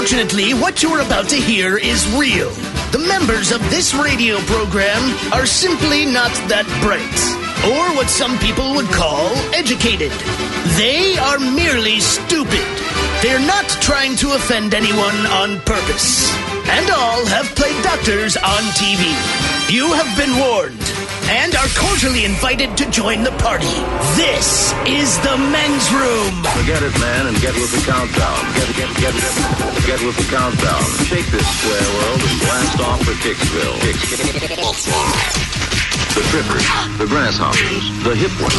Unfortunately, what you're about to hear is real. The members of this radio program are simply not that bright, or what some people would call educated. They are merely stupid. They're not trying to offend anyone on purpose. And all have played doctors on TV. You have been warned and are cordially invited to join the party. This is the men's room. Forget it, man, and get with the countdown. Get with the countdown. Shake this square world and blast off for Kicksville. The trippers, the grasshoppers, the hip ones,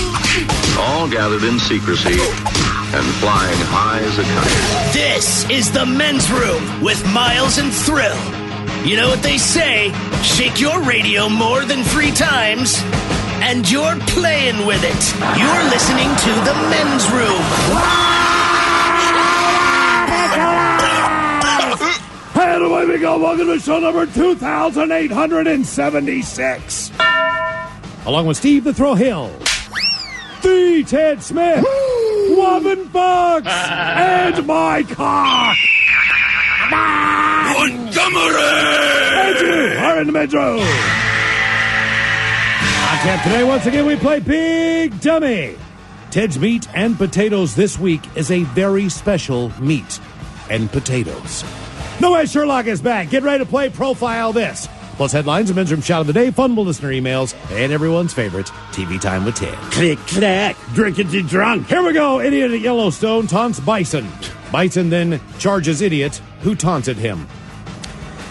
all gathered in secrecy and flying high as a kite. This is the men's room with Miles and Thrill. You know what they say, shake your radio more than 3 times, and you're playing with it. You're listening to the men's room. And away we go. Welcome to show number 2,876. Along with Steve the Thrill Hill, the Ted Smith, Woman Fox, and my cock. Montgomery! And you are in the metro. On tap today, once again, we play Big Dummy. Ted's Meat and Potatoes this week is a very special meat and potatoes. Noah Sherlock is back. Get ready to play Profile This. Plus headlines, a men's room shot of the day, fun listener emails, and everyone's favorite, TV Time with Ted. Click, clack, drinkity drunk. Here we go. Idiot at Yellowstone taunts Bison. Bison then charges idiot who taunted him.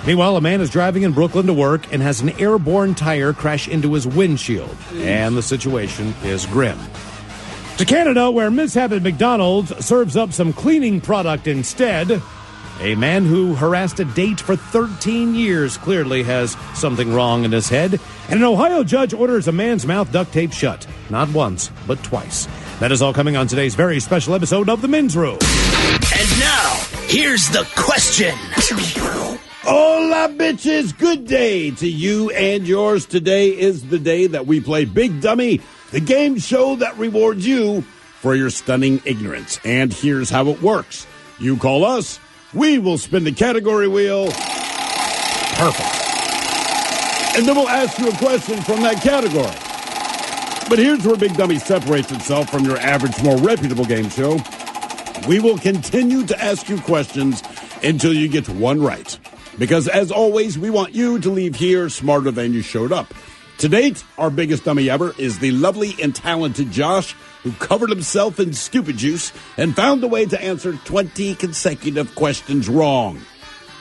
Meanwhile, a man is driving in Brooklyn to work and has an airborne tire crash into his windshield. And the situation is grim. To Canada, where mishap at McDonald's serves up some cleaning product instead. A man who harassed a date for 13 years clearly has something wrong in his head. And an Ohio judge orders a man's mouth duct taped shut. Not once, but twice. That is all coming on today's very special episode of The Men's Room. And now, here's the question. Hola, bitches. Good day to you and yours. Today is the day that we play Big Dummy, the game show that rewards you for your stunning ignorance. And here's how it works. You call us. We will spin the category wheel. Perfect. And then we'll ask you a question from that category. But here's where Big Dummy separates itself from your average, more reputable game show. We will continue to ask you questions until you get one right. Because, as always, we want you to leave here smarter than you showed up. To date, our biggest dummy ever is the lovely and talented Josh, who covered himself in stupid juice and found a way to answer 20 consecutive questions wrong.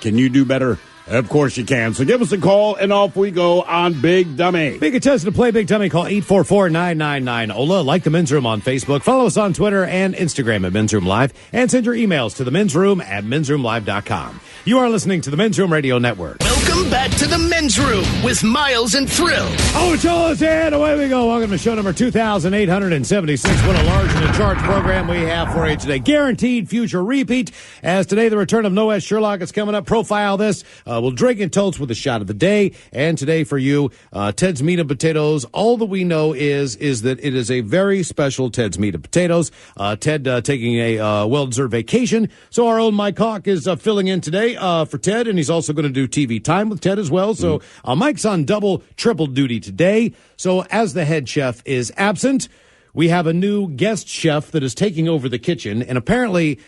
Can you do better? Of course you can. So give us a call, and off we go on Big Dummy. Big contest to play Big Dummy. Call 844-999-OLA. Like The Men's Room on Facebook. Follow us on Twitter and Instagram at Men's Room Live. And send your emails to themensroom@mensroomlive.com. You are listening to the Men's Room Radio Network. Welcome back to the men's room with Miles and Thrill. Oh, Cholas, and away we go. Welcome to show number 2,876. What a large in the charts program we have for you today. Guaranteed future repeat. As today, the return of Noah Sherlock is coming up. Profile This. We'll drink and toast with a shot of the day. And today for you, Ted's Meat and Potatoes. All that we know is that it is a very special Ted's Meat and Potatoes. Ted taking a well-deserved vacation. So our own Mike Hawk is filling in today for Ted, and he's also going to do TV Time with Ted as well. So Mike's on double, triple duty today. So as the head chef is absent, we have a new guest chef that is taking over the kitchen, and apparently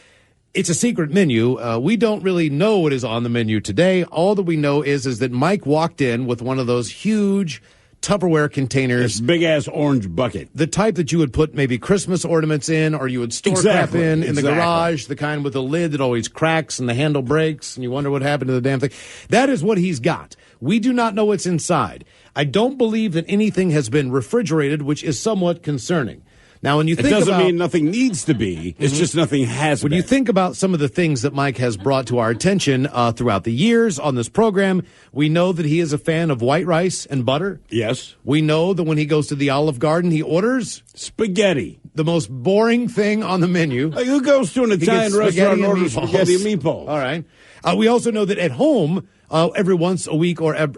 it's a secret menu. We don't really know what is on the menu today. All that we know is that Mike walked in with one of those huge Tupperware containers. This big-ass orange bucket. The type that you would put maybe Christmas ornaments in, or you would store crap in the garage, the kind with the lid that always cracks and the handle breaks, and you wonder what happened to the damn thing. That is what he's got. We do not know what's inside. I don't believe that anything has been refrigerated, which is somewhat concerning. Now, when you think it doesn't mean nothing needs to be. It's just nothing has been. When you think about some of the things that Mike has brought to our attention throughout the years on this program, we know that he is a fan of white rice and butter. Yes. We know that when he goes to the Olive Garden, he orders spaghetti. The most boring thing on the menu. Who goes to an Italian restaurant and orders spaghetti and meatballs? All right. We also know that at home, every once a week or a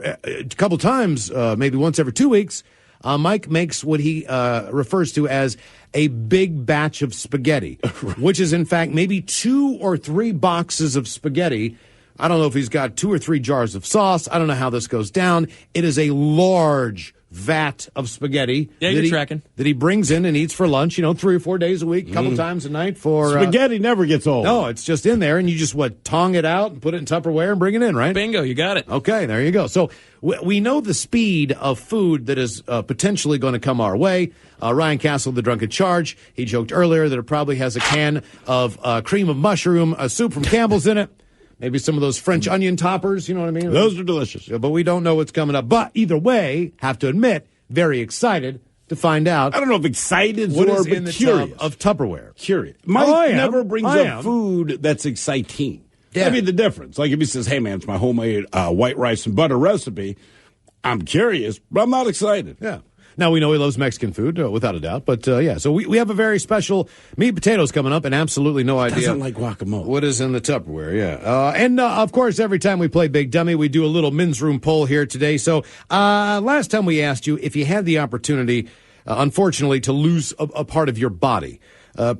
couple times, maybe once every 2 weeks, Mike makes what he refers to as a big batch of spaghetti, which is, in fact, maybe 2 or 3 boxes of spaghetti. I don't know if he's got 2 or 3 jars of sauce. I don't know how this goes down. It is a large vat of spaghetti. Yeah, you're tracking. That he brings in and eats for lunch, 3 or 4 days a week, a couple times a night for... Spaghetti never gets old. No, it's just in there, and you just, tong it out and put it in Tupperware and bring it in, right? Bingo, you got it. Okay, there you go. So we know the speed of food that is potentially going to come our way. Ryan Castle, the drunk at charge, he joked earlier that it probably has a can of cream of mushroom soup from Campbell's in it. Maybe some of those French onion toppers, you know what I mean? Those are delicious. But we don't know what's coming up. But either way, have to admit, very excited to find out. I don't know if excited what or is in the curious. tub of Tupperware. Curious. Mike never brings up food that's exciting. Yeah. I mean, the difference. Like if he says, hey, man, it's my homemade white rice and butter recipe, I'm curious, but I'm not excited. Yeah. Now, we know he loves Mexican food, without a doubt. But, so we have a very special meat and potatoes coming up, and absolutely no idea. Doesn't like guacamole. What is in the Tupperware, yeah. And, of course, every time we play Big Dummy, we do a little men's room poll here today. So last time we asked you if you had the opportunity, unfortunately, to lose a part of your body.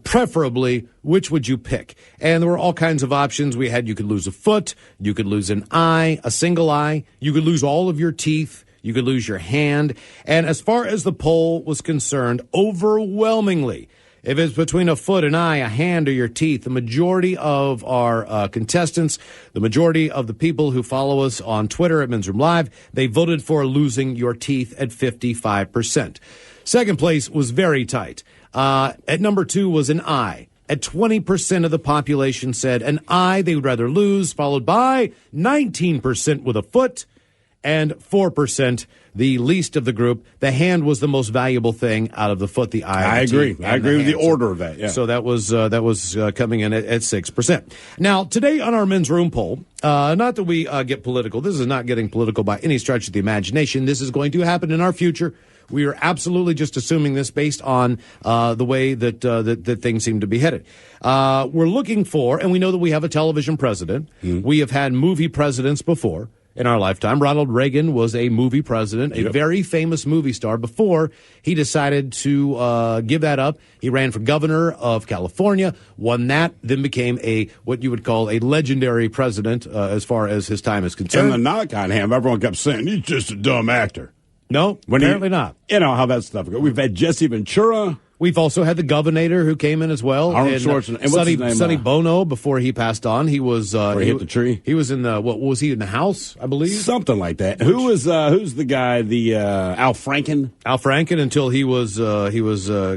Preferably, which would you pick? And there were all kinds of options. We had you could lose a foot, you could lose an eye, a single eye, you could lose all of your teeth. You could lose your hand. And as far as the poll was concerned, overwhelmingly, if it's between a foot, an eye, a hand, or your teeth, the majority of our contestants, the majority of the people who follow us on Twitter at Men's Room Live, they voted for losing your teeth at 55%. Second place was very tight. At number 2 was an eye. At 20% of the population said an eye they would rather lose, followed by 19% with a foot, and 4%, the least of the group. The hand was the most valuable thing out of the foot, the eye. I agree. I agree with the order of that. Yeah. So that was coming in at 6%. Now, today on our men's room poll, not that we get political. This is not getting political by any stretch of the imagination. This is going to happen in our future. We are absolutely just assuming this based on the way that things seem to be headed. We're looking for, and we know that we have a television president. We have had movie presidents before. In our lifetime, Ronald Reagan was a movie president, a very famous movie star. Before he decided to give that up, he ran for governor of California, won that, then became what you would call a legendary president as far as his time is concerned. And the knock on him, everyone kept saying, he's just a dumb actor. No, apparently not. You know how that stuff goes. We've had Jesse Ventura. We've also had the governor who came in as well. Arnold Schwarzenegger. And what's his name? Sonny Bono, before he passed on. He was... he hit the tree? He was in the... What was he in the house, I believe? Something like that. Who's the guy? Al Franken? Al Franken, until he was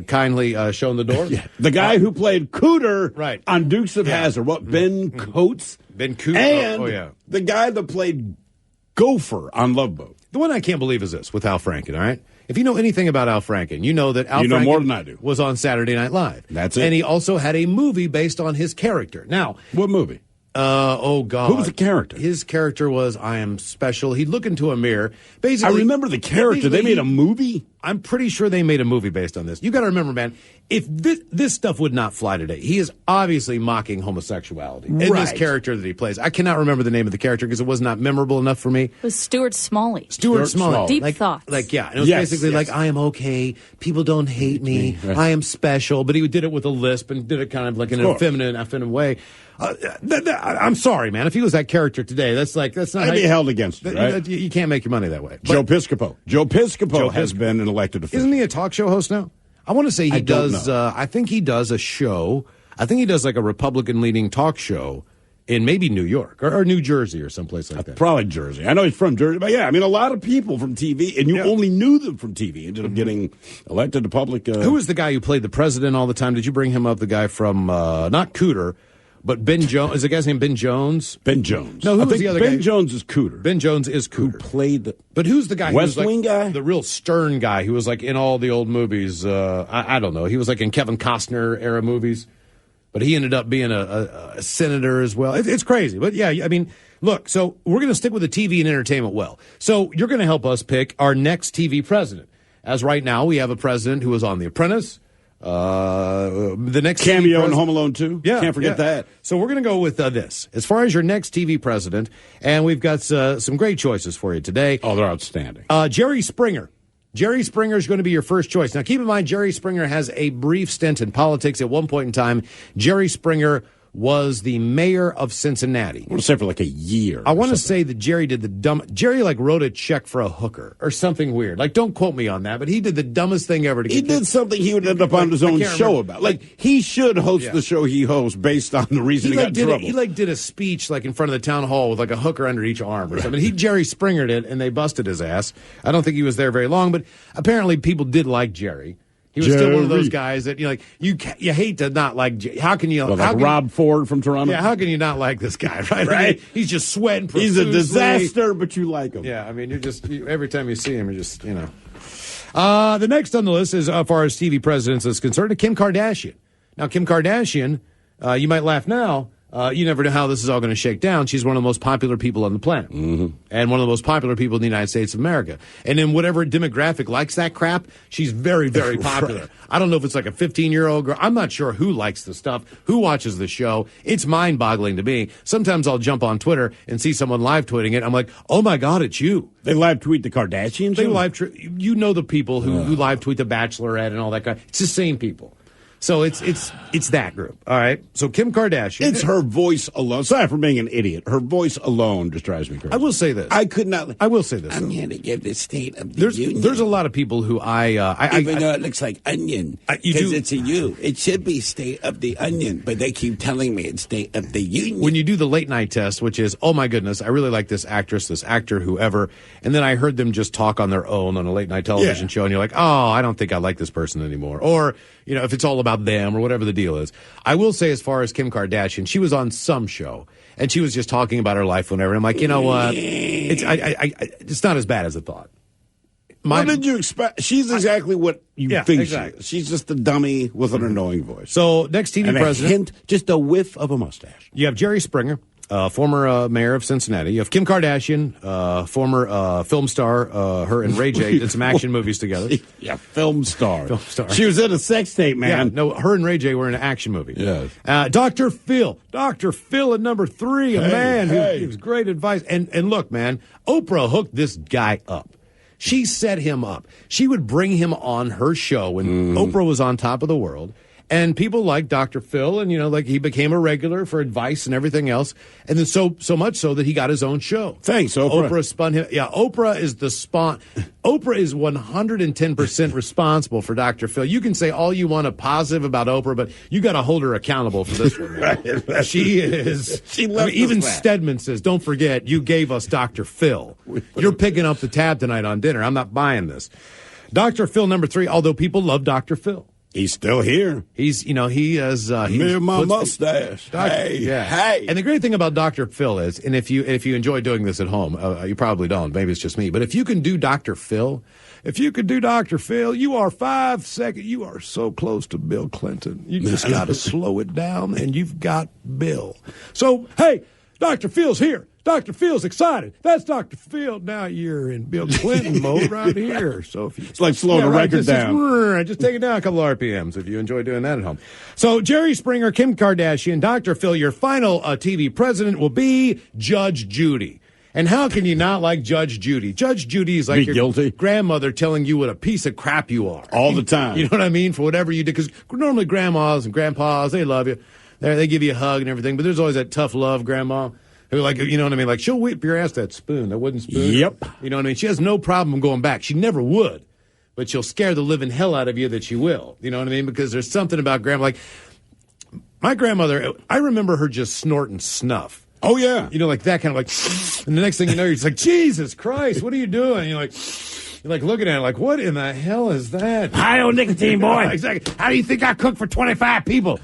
kindly shown the door. Yeah. The guy who played Cooter on Dukes of Hazzard. Ben Coates? Ben Coates. And the guy that played Gopher on Love Boat. The one I can't believe is this with Al Franken, all right? If you know anything about Al Franken, you know that Al Franken more than I do. Was on Saturday Night Live. That's it. And he also had a movie based on his character. Now, what movie? Oh, God. Who was the character? His character was, I am special. He'd look into a mirror. Basically, I remember the character. They made a movie? I'm pretty sure they made a movie based on this. You got to remember, man, if this stuff would not fly today, he is obviously mocking homosexuality in this character that he plays. I cannot remember the name of the character because it was not memorable enough for me. It was Stuart Smalley. Stuart Smalley. Deep thoughts. And it was basically like, I am okay. People don't hate me. Right. I am special. But he did it with a lisp and did it kind of like in an effeminate way. I'm sorry, man. If he was that character today, that's not. I'd be held against it, right? You can't make your money that way. Joe Piscopo has been an elected official. Isn't he a talk show host now? I want to say he does. I think he does a show. I think he does like a Republican-leaning talk show in maybe New York or New Jersey or someplace like that. Probably Jersey. I know he's from Jersey, but a lot of people from TV, and you only knew them from TV, ended up getting elected to public. Who was the guy who played the president all the time? Did you bring him up? The guy from not Cooter. But Ben Jones, is the guy's name Ben Jones? Ben Jones. No, who's the other guy? Ben Jones is Cooter. Ben Jones is Cooter. Who played But who's the guy? West Wing guy? The real stern guy who was like in all the old movies. I don't know. He was like in Kevin Costner era movies. But he ended up being a senator as well. It's crazy. But yeah, I mean, look, so we're going to stick with the TV and entertainment well. So you're going to help us pick our next TV president. As right now, we have a president who was on The Apprentice. The next cameo in Home Alone 2. Yeah, can't forget that. So we're going to go with this as far as your next TV president, and we've got some great choices for you today. Oh, they're outstanding. Jerry Springer Jerry Springer is going to be your first choice. Now, keep in mind, Jerry Springer has a brief stint in politics. At one point in time, Jerry Springer was the mayor of Cincinnati. I want to say for like a year. I want to say that Jerry did Jerry wrote a check for a hooker or something weird. Like, don't quote me on that, but he did the dumbest thing ever. He did something he would end up on his own show about. Like, he should host the show he hosts based on the reason he got in trouble. He did a speech in front of the town hall with a hooker under each arm or something. He Jerry Springered it, and they busted his ass. I don't think he was there very long, but apparently people did like Jerry. He was still one of those guys that you hate to not like. How can you? Rob Ford from Toronto. Yeah, how can you not like this guy? Right? Right. I mean, he's just sweating profusely. He's a disaster, but you like him. Yeah, I mean, every time you see him, you're just The next on the list is, as far as TV presidents is concerned, Kim Kardashian. Now, Kim Kardashian, you might laugh now. You never know how this is all going to shake down. She's one of the most popular people on the planet. Mm-hmm. And one of the most popular people in the United States of America. And in whatever demographic likes that crap, she's very, very popular. Right. I don't know if it's like a 15-year-old girl. I'm not sure who likes the stuff, who watches the show. It's mind-boggling to me. Sometimes I'll jump on Twitter and see someone live tweeting it. I'm like, oh, my God, it's you. They live tweet the Kardashians? They live you know the people who live tweet the Bachelorette and all that guy. It's the same people. So it's that group. All right. So Kim Kardashian. It's her voice alone. Sorry for being an idiot. Her voice alone just drives me crazy. I will say this. I will say this. I'm here to give the State of the Union. There's a lot of people who even though it looks like onion, because it's a U. It should be State of the Onion, but they keep telling me it's State of the Union. When you do the late night test, which is, oh my goodness, I really like this actress, this actor, whoever, and then I heard them just talk on their own on a late night television show, and you're like, oh, I don't think I like this person anymore. Or, if it's all about them or whatever the deal is. I will say, as far as Kim Kardashian, she was on some show, and she was just talking about her life whenever. And I'm like, you know what? It's not as bad as I thought. What did you expect? She's exactly what you think exactly. She is. She's just a dummy with an annoying voice. So, next TV president. Just a whiff of a mustache. You have Jerry Springer, former mayor of Cincinnati. You have Kim Kardashian, former film star. Her and Ray J did some action movies together. Yeah, film star. She was in a sex tape, man. Yeah, no, her and Ray J were in an action movie. Yes. Dr. Phil. Dr. Phil at number 3, a man who gives great advice. And look, man, Oprah hooked this guy up. She set him up. She would bring him on her show when Oprah was on top of the world. And people like Dr. Phil, and, he became a regular for advice and everything else. And then so much so that he got his own show. Thanks, Oprah. Oprah spun him. Yeah, Oprah is Oprah is 110% responsible for Dr. Phil. You can say all you want of positive about Oprah, but you got to hold her accountable for this one. Right. She is. Even Stedman says, don't forget, you gave us Dr. Phil. You're picking up the tab tonight on dinner. I'm not buying this. Dr. Phil, number 3, although people love Dr. Phil. He's still here. He has me and my mustache. Hey. And the great thing about Dr. Phil is, and if you enjoy doing this at home, you probably don't. Maybe it's just me. But if you can do Dr. Phil, you are 5 seconds. You are so close to Bill Clinton. You just got to slow it down, and you've got Bill. So, hey, Dr. Phil's here. Dr. Phil's excited. That's Dr. Phil. Now you're in Bill Clinton mode right here. So it's like slowing the record down. Just take it down a couple RPMs if you enjoy doing that at home. So Jerry Springer, Kim Kardashian, Dr. Phil, your final TV president will be Judge Judy. And how can you not like Judge Judy? Judge Judy is like your grandmother telling you what a piece of crap you are. All the time. You know what I mean? For whatever you did. Because normally grandmas and grandpas, they love you. They give you a hug and everything. But there's always that tough love grandma. Who, you know what I mean? Like, she'll whip your ass that spoon, that wooden spoon. Yep. You know what I mean? She has no problem going back. She never would. But she'll scare the living hell out of you that she will. You know what I mean? Because there's something about grandma. Like, my grandmother, I remember her just snorting snuff. Oh, yeah. Like that kind of and the next thing you know, you're just like, Jesus Christ, what are you doing? You're like looking at it like, what in the hell is that? High on nicotine, boy. Exactly. How do you think I cook for 25 people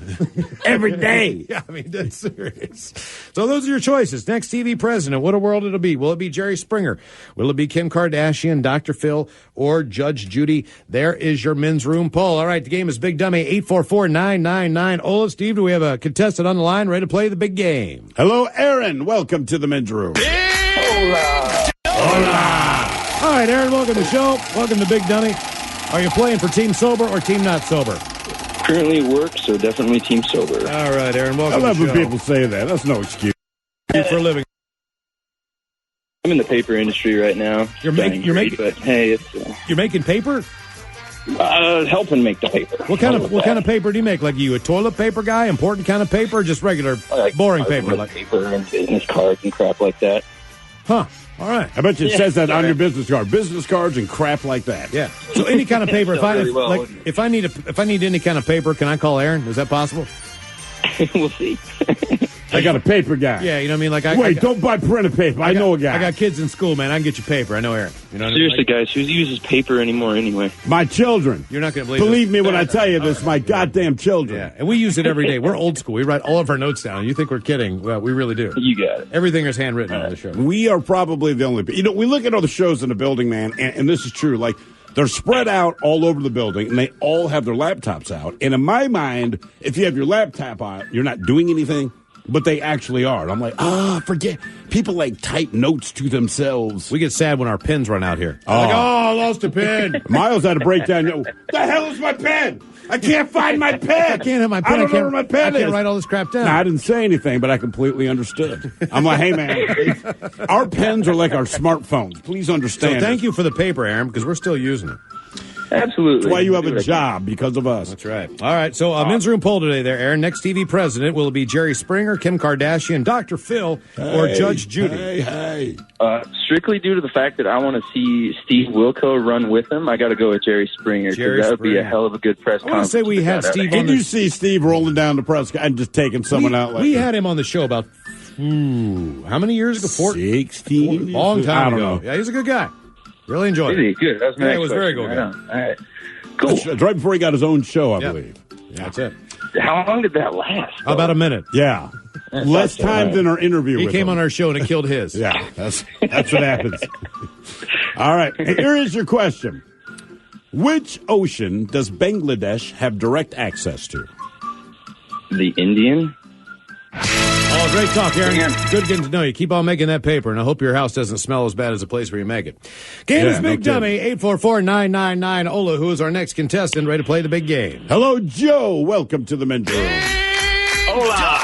every day? Yeah, I mean, that's serious. So those are your choices. Next TV president, what a world it'll be. Will it be Jerry Springer? Will it be Kim Kardashian, Dr. Phil, or Judge Judy? There is your men's room poll. All right, the game is Big Dummy, 844-999. Ola, Steve, do we have a contestant on the line ready to play the big game? Hello, Aaron. Welcome to the men's room. Hola. Hola. All right, Aaron, welcome to the show. Welcome to Big Dummy. Are you playing for Team Sober or Team Not Sober? Currently work, so definitely Team Sober. All right, Aaron, welcome I love to the show. when people say that. That's no excuse. For a living. I'm in the paper industry right now. You're making, but hey, it's you're making paper. Helping make the paper. What kind of paper do you make? Like, are you a toilet paper guy, important kind of paper, or just regular boring paper? Like paper and business cards and crap like that. Huh. All right. I bet you it says that on your business card. Business cards and crap like that. Yeah. So any kind of paper. If I need any kind of paper, can I call Aaron? Is that possible? We'll see. I got a paper guy. Yeah, you know what I mean? Don't buy printed paper. I know a guy. I got kids in school, man. I can get you paper. I know Aaron. You know what Seriously, guys, who uses paper anymore anyway? My children. You're not going to believe me when I tell you this. My goddamn children. Yeah, and we use it every day. We're old school. We write all of our notes down. You think we're kidding? Well, we really do. You got it. Everything is handwritten on the show. We are probably the only. We look at all the shows in the building, man, and this is true. Like, they're spread out all over the building, and they all have their laptops out. And in my mind, if you have your laptop out, you're not doing anything. But they actually are. And I'm like, forget. People like type notes to themselves. We get sad when our pens run out here. I lost a pen. Miles had a breakdown. The hell is my pen? I can't find my pen. I can't have my pen. I don't know where my pen is. I can't write all this crap down. No, I didn't say anything, but I completely understood. I'm like, hey, man, our pens are like our smartphones. Please understand. So thank you for the paper, Aaron, because we're still using it. Absolutely. That's why you have a job, because of us. That's right. All right, so men's room poll today there, Aaron. Next TV president, will it be Jerry Springer, Kim Kardashian, Dr. Phil, or Judge Judy? Hey. Strictly due to the fact that I want to see Steve Wilco run with him, I got to go with Jerry Springer, because that would be a hell of a good press conference. I want to say we had Steve on Did you see Steve rolling down the press and just taking someone out like we had him on the show about, how many years ago? 16? Long time ago. Know. Yeah, he's a good guy. Really enjoyed it. Good. That was my it was very good. Right on. All right. Cool. That's right before he got his own show, I believe. Yeah, that's it. How long did that last? About a minute. Yeah. Less time than our interview He with came him. on our show and it killed his. Yeah, that's what happens. All right, here is your question. Which ocean does Bangladesh have direct access to? The Indian? Oh, great talk, Aaron. Good getting to know you. Keep on making that paper, and I hope your house doesn't smell as bad as the place where you make it. Game is Big Dummy, 844-999. Ola, who is our next contestant, ready to play the big game. Hello, Joe. Welcome to the men's room. Hola.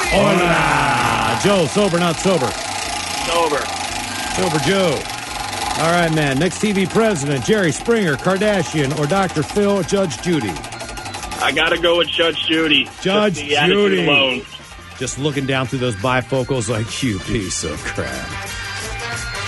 Joe, sober, not sober. Sober Joe. All right, man. Next TV president, Jerry Springer, Kardashian, or Dr. Phil, Judge Judy? I got to go with Judge Judy. Judge Just the attitude Judy. alone. Just looking down through those bifocals like, you piece of crap.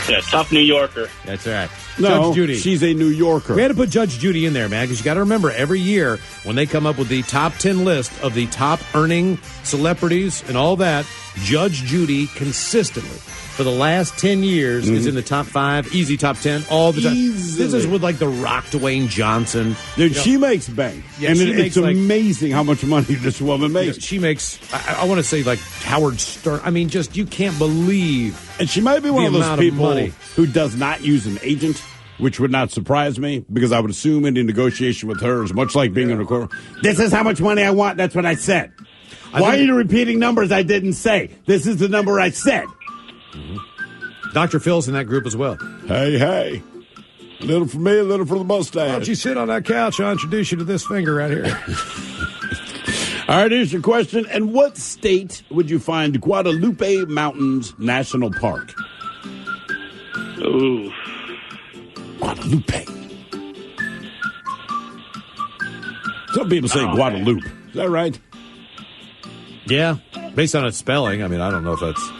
Yeah, tough New Yorker. That's right. No, Judge Judy. she's a New Yorker. We had to put Judge Judy in there, man, because you got to remember, every year when they come up with the top 10 list of the top earning celebrities and all that, Judge Judy consistently, for the last 10 years, is in the top 5, easy top 10, all the time. This is with, like, The Rock, Dwayne Johnson. Dude, she makes bank. Yeah, and she it's makes, like, amazing how much money this woman makes. She makes, I want to say, like, Howard Stern. I mean, just, you can't believe. And she might be one of those amount of people money. who does not use an agent, which would not surprise me, because I would assume any negotiation with her is much like being in a court. This is how much money I want. That's what I said. Why are you repeating numbers I didn't say? This is the number I said. Mm-hmm. Dr. Phil's in that group as well. Hey. A little for me, a little for the mustache. Why don't you sit on that couch? I'll introduce you to this finger right here. All right, here's your question. In what state would you find Guadalupe Mountains National Park? Ooh. Guadalupe. Some people say Guadalupe. Is that right? Yeah, based on its spelling. I mean, I don't know if that's...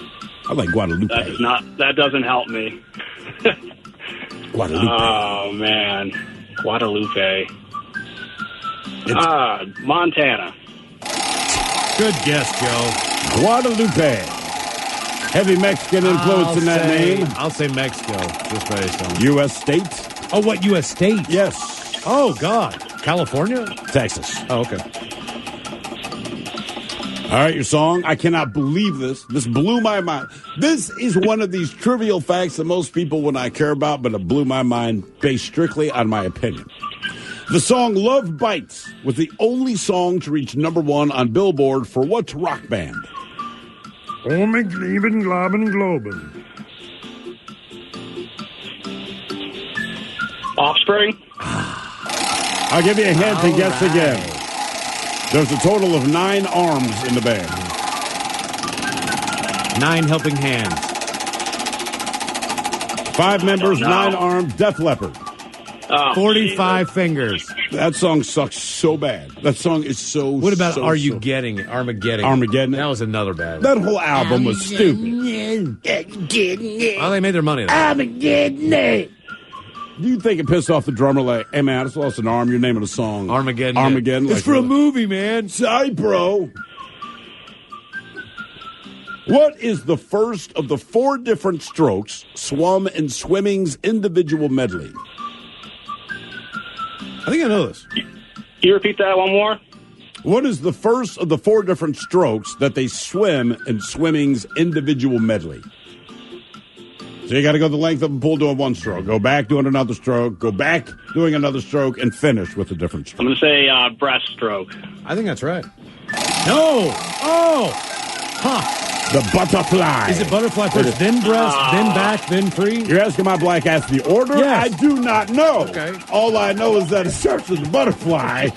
I like Guadalupe. That doesn't help me. Guadalupe. Oh, man. Guadalupe. Montana. Good guess, Joe. Guadalupe. Heavy Mexican influence in that name. I'll say Mexico, just based on... U.S. state? Oh, what, U.S. state? Yes. Oh, God. California? Texas. Oh, okay. All right, your song. I cannot believe this. This blew my mind. This is one of these trivial facts that most people would not care about, but it blew my mind based strictly on my opinion. The song Love Bites was the only song to reach #1 on Billboard for what rock band? Omen, Gleben, Globen, Globen. Offspring? I'll give you a hint and guess again. There's a total of 9 arms in the band. 9 helping hands. 5 members, 9 armed, Def Leppard. Oh, 45 fingers. That song sucks so bad. That song is so. What about so, Are You so- Getting It? Armageddon. Armageddon. That was another bad one. That whole album was stupid. Well, they made their money. Do you think it pissed off the drummer like, hey man, I just lost an arm, you're naming a song Armageddon. Armageddon. It's like, for a really? movie, man. Sorry, bro. What is the first of the 4 different strokes, swum and swimming's individual medley? I think I know this. You repeat that one more? What is the first of the 4 different strokes that they swim in swimming's individual medley? So you got to go the length of a pool doing one stroke, go back doing another stroke, go back doing another stroke, and finish with a different stroke. I'm going to say breaststroke. I think that's right. No. Oh. Huh. The butterfly. Is it butterfly first, then breast, then back, then free? You're asking my black ass the order? Yes. I do not know. Okay. All I know is that it starts with the butterfly.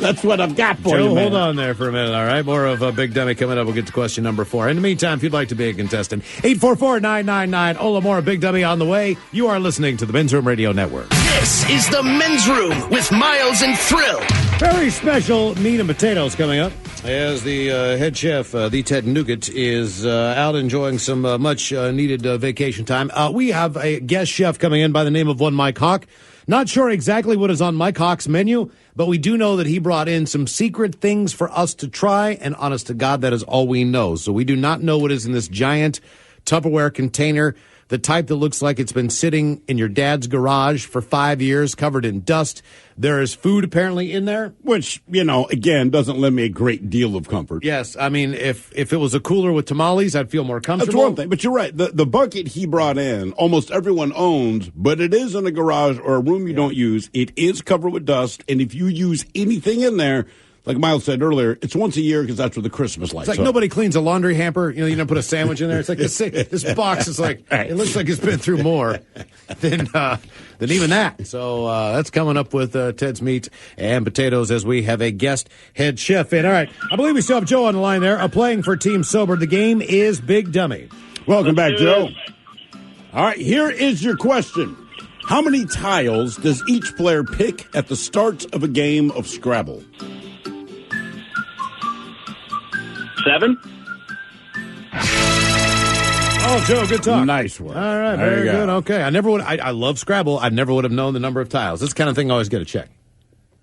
That's what I've got for Joe, you, man. hold on there for a minute, all right? More of a Big Dummy coming up. We'll get to question number 4. In the meantime, if you'd like to be a contestant, 844-999-OLA More, Big Dummy on the way. You are listening to the Men's Room Radio Network. This is the Men's Room with Miles and Thrill. Very special meat and potatoes coming up as the head chef, the Ted Nugent, is out enjoying some much needed vacation time. We have a guest chef coming in by the name of one Mike Hawk. Not sure exactly what is on Mike Hawk's menu, but we do know that he brought in some secret things for us to try, and honest to God, that is all we know. So we do not know what is in this giant Tupperware container, the type that looks like it's been sitting in your dad's garage for 5 years, covered in dust. There is food apparently in there. Which, you know, again, doesn't lend me a great deal of comfort. Yes, I mean, if it was a cooler with tamales, I'd feel more comfortable. That's one thing, but you're right. The bucket he brought in, almost everyone owns, but it is in a garage or a room you don't use. It is covered with dust, and if you use anything in there, like Miles said earlier, it's once a year because that's where the Christmas lights It's like nobody cleans a laundry hamper. You know, you don't put a sandwich in there. It's like this box is like, it looks like it's been through more than even that. So that's coming up with Ted's Meat and Potatoes as we have a guest head chef in. All right, I believe we still have Joe on the line there, playing for Team Sober. The game is Big Dummy. Welcome back, Joe. All right, here is your question. How many tiles does each player pick at the start of a game of Scrabble? 7? Oh, Joe, good talk. Nice work. All right, There very you go. good. Okay, I never would. I love Scrabble. I never would have known the number of tiles. This kind of thing I always got to check.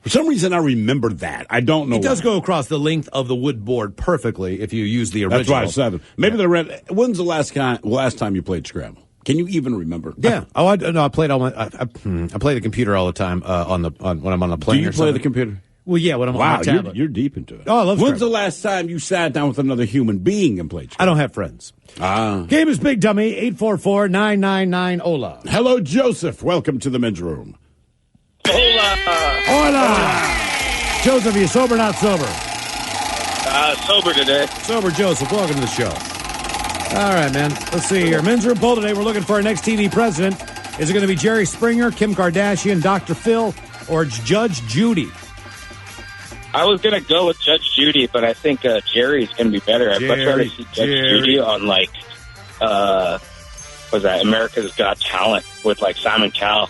For some reason, I remember that. I don't know It does why. go across the length of the wood board perfectly if you use the original. That's why it's 7. Maybe the red. When's the last time you played Scrabble? Can you even remember? Yeah. Oh, I played all my. I play the computer all the time when I'm on a plane. Do you or play something. the computer? Well, yeah, when I'm on Wow, my tablet. you're deep into it. Oh, I love When's Scrabble. the last time you sat down with another human being and played Scrabble? I don't have friends. Game is Big Dummy, 844-999-OLA. Hello, Joseph. Welcome to the men's room. Hola! Joseph, are you sober or not sober? Sober today. Sober Joseph, welcome to the show. All right, man. Let's see here. Men's room poll today. We're looking for our next TV president. Is it going to be Jerry Springer, Kim Kardashian, Dr. Phil, or Judge Judy? I was going to go with Judge Judy, but I think Jerry's going to be better. I'd much rather see Judge Judy on, like, was that America's Got Talent with, like, Simon Cowell.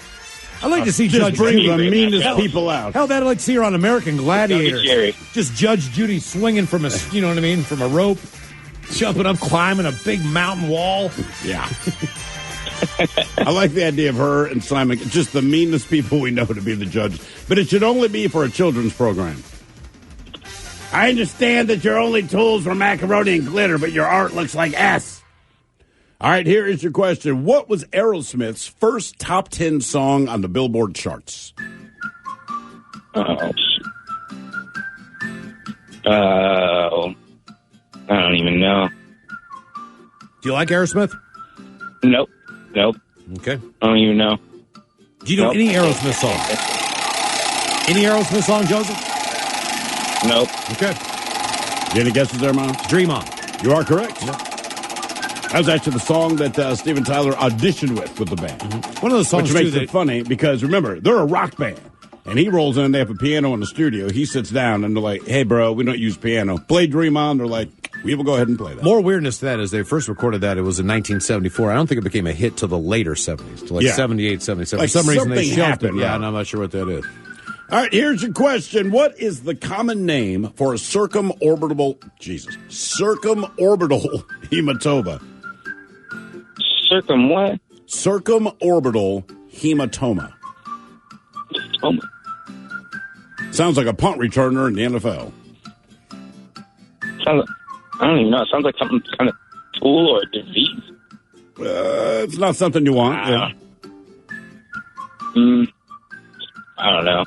I'd like to see Just Judge bring Judy. the meanest people out. Hell, I'd like to see her on American Gladiators. Jerry. Just Judge Judy swinging from you know what I mean, from a rope, jumping up, climbing a big mountain wall. Yeah. I like the idea of her and Simon, just the meanest people we know to be the judge. But it should only be for a children's program. I understand that your only tools were macaroni and glitter, but your art looks like S. All right, here is your question. What was Aerosmith's first top 10 song on the Billboard charts? I don't even know. Do you like Aerosmith? Nope. Okay. I don't even know. Do you know any Aerosmith song? Any Aerosmith song, Joseph? Nope. Okay. Any guesses there, Miles? Dream On. You are correct. That was actually the song that Steven Tyler auditioned with the band. One of those songs, Which makes too, it funny because, remember, they're a rock band. And he rolls in, they have a piano in the studio. He sits down, and they're like, hey, bro, we don't use piano. Play Dream On. They're like, We will go ahead and play that. More weirdness to that is they first recorded that. It was in 1974. I don't think it became a hit till the later 70s, to 78, 77. Like For some reason, they something shelved happened, it. Yeah, right? and I'm not sure what that is. All right, here's your question. What is the common name for a circumorbital hematoma? What? Circumorbital hematoma. Sounds like a punt returner in the NFL. I don't even know. It sounds like something kind of tool or disease. It's not something you want. I don't know.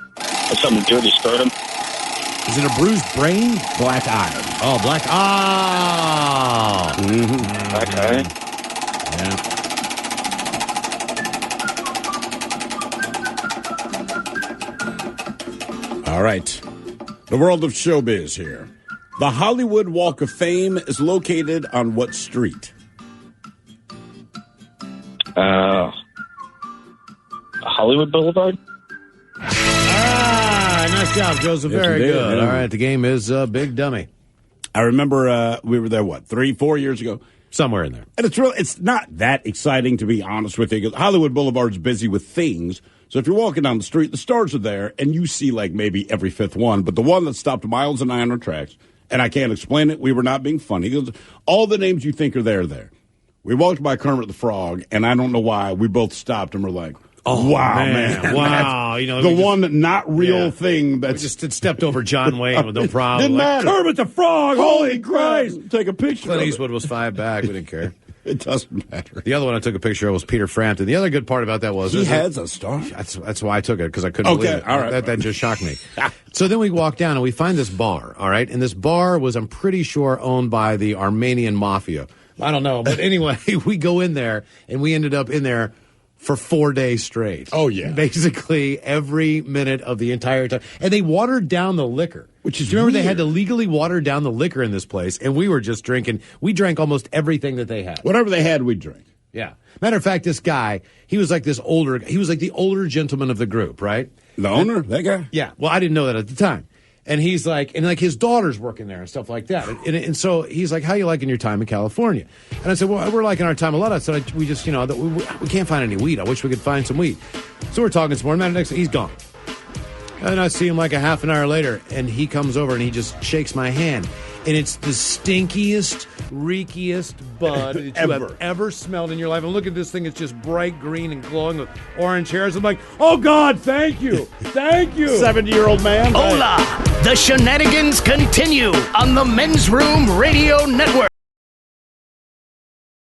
It's something to do with your scrotum. Is it a bruised brain? Black eye. Oh, black eye. Mm-hmm. Black eye. Yeah. All right. The world of showbiz here. The Hollywood Walk of Fame is located on what street? Hollywood Boulevard? Nice job, Joseph. Yes, Very you did, good. yeah. All right, the game is Big Dummy. I remember we were there, 3-4 years ago? Somewhere in there. And it's not that exciting, to be honest with you, because Hollywood Boulevard's busy with things. So if you're walking down the street, the stars are there, and you see like maybe every fifth one. But the one that stopped Miles and I on our tracks, and I can't explain it, we were not being funny. All the names you think are there. We walked by Kermit the Frog, and I don't know why, we both stopped and were like, oh, wow, man. Wow. The one not real thing that's... We just stepped over John Wayne with no problem. Didn't matter. Kermit the Frog, holy Christ. Take a picture Clint of it. Eastwood was 5 back. We didn't care. It doesn't matter. The other one I took a picture of was Peter Frampton. The other good part about that was... He has a star? That's why I took it, because I couldn't believe it. All right. That just shocked me. So then we walk down, and we find this bar, all right? And this bar was, I'm pretty sure, owned by the Armenian Mafia. I don't know. But anyway, we go in there, and we ended up in there for 4 days straight. Oh, yeah. Basically every minute of the entire time. And they watered down the liquor. Which is Do you remember weird. they had to legally water down the liquor in this place? And we were just drinking. We drank almost everything that they had. Whatever they had, we drank. Yeah. Matter of fact, this guy, he was like the older gentleman of the group, right? The owner? That guy? Yeah. Well, I didn't know that at the time. And he's like, his daughter's working there and stuff like that. And so he's like, how you liking your time in California? And I said, well, we're liking our time a lot. I said, we just, we can't find any weed. I wish we could find some weed. So we're talking some more. And next thing, he's gone. And I see him like a half an hour later, and he comes over and he just shakes my hand. And it's the stinkiest, reekiest bud that you have ever smelled in your life. And look at this thing. It's just bright green and glowing with orange hairs. I'm like, oh, God, thank you. Thank you. 70-year-old man. Hola! The shenanigans continue on the Men's Room Radio Network.